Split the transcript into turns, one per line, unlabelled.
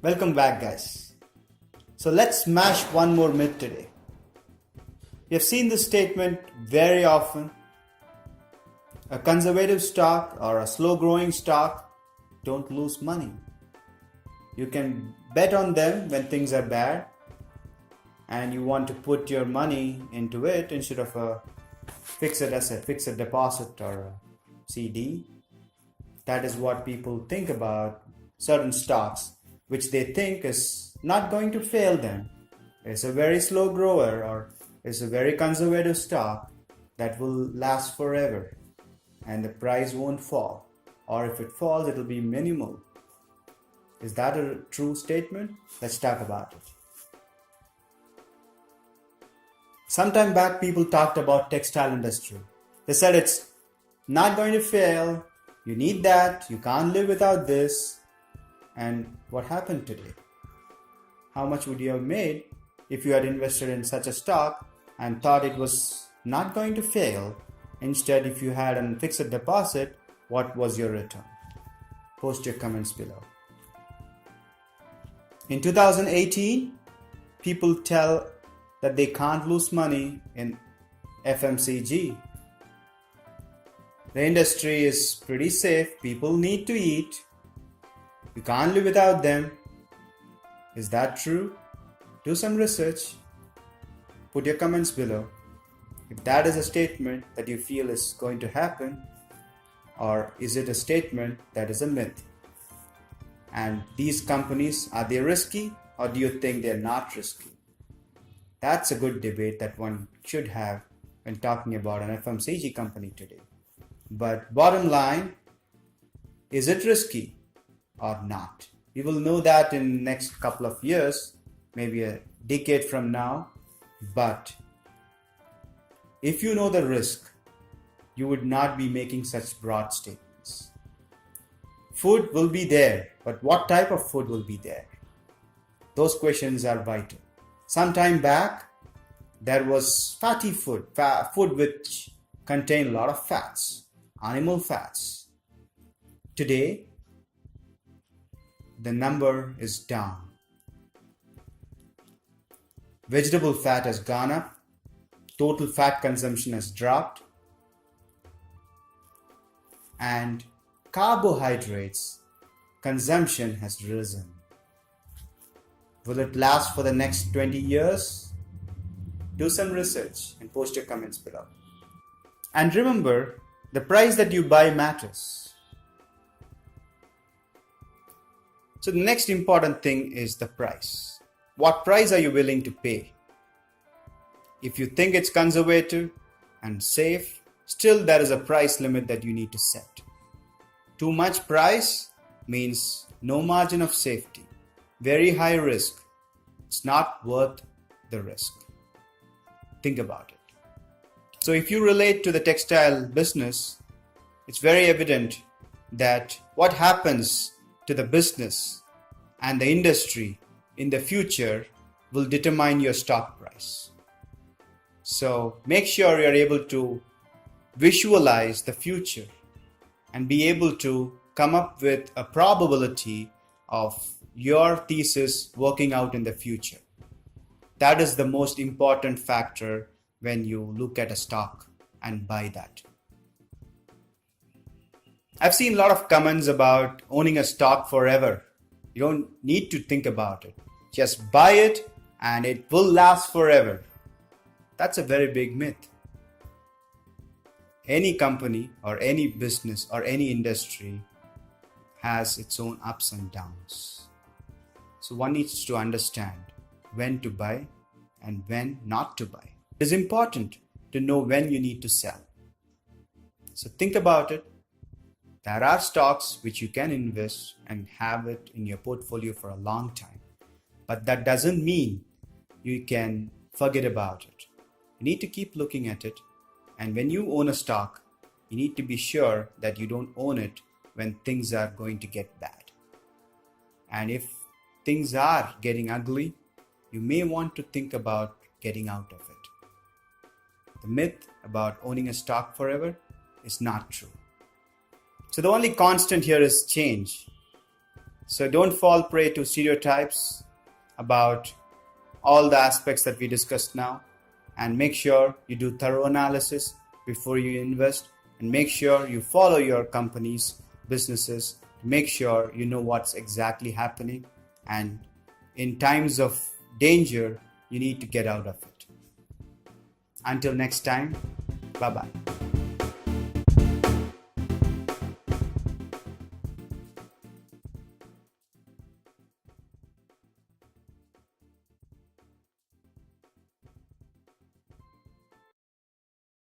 Welcome back, guys. So let's smash one more myth today. You have seen this statement very often. A conservative stock or a slow growing stock don't lose money. You can bet on them when things are bad and you want to put your money into it instead of a fixed asset, fixed deposit or a CD. That is what people think about certain stocks, which they think is not going to fail them. It's a very slow grower or it's a very conservative stock that will last forever and the price won't fall. Or if it falls, it will be minimal. Is that a true statement? Let's talk about it. Sometime back, people talked about textile industry. They said it's not going to fail. You need that. You can't live without this. And what happened today? How much would you have made if you had invested in such a stock and thought it was not going to fail? Instead, if you had a fixed deposit, what was your return? Post your comments below. In 2018, people tell that they can't lose money in FMCG. The industry is pretty safe. People need to eat. You can't live without them. Is that true? Do some research. Put your comments below. If that is a statement that you feel is going to happen, or is it a statement that is a myth? And these companies, are they risky or do you think they're not risky? That's a good debate that one should have when talking about an FMCG company today. But bottom line, is it risky or not? We will know that in next couple of years, maybe a decade from now. But if you know the risk, you would not be making such broad statements. Food will be there, but what type of food will be there? Those questions are vital. Some time back, there was fatty food, food which contained a lot of fats, animal fats. Today, the number is down. Vegetable fat has gone up. Total fat consumption has dropped. And carbohydrates consumption has risen. Will it last for the next 20 years? Do some research and post your comments below. And remember, the price that you buy matters. So the next important thing is the price. What price are you willing to pay? If you think it's conservative and safe, still there is a price limit that you need to set. Too much price means no margin of safety. Very high risk. It's not worth the risk. Think about it. So if you relate to the textile business, it's very evident that what happens to the business and the industry in the future will determine your stock price. So make sure you're able to visualize the future and be able to come up with a probability of your thesis working out in the future. That is the most important factor when you look at a stock and buy that. I've seen a lot of comments about owning a stock forever. You don't need to think about it. Just buy it and it will last forever. That's a very big myth. Any company or any business or any industry has its own ups and downs. So one needs to understand when to buy and when not to buy. It is important to know when you need to sell. So think about it. There are stocks which you can invest and have it in your portfolio for a long time. But that doesn't mean you can forget about it. You need to keep looking at it. And when you own a stock, you need to be sure that you don't own it when things are going to get bad. And if things are getting ugly, you may want to think about getting out of it. The myth about owning a stock forever is not true. So the only constant here is change. So don't fall prey to stereotypes about all the aspects that we discussed now, and make sure you do thorough analysis before you invest, and make sure you follow your company's businesses, make sure you know what's exactly happening, and in times of danger you need to get out of it. Until next time, bye bye.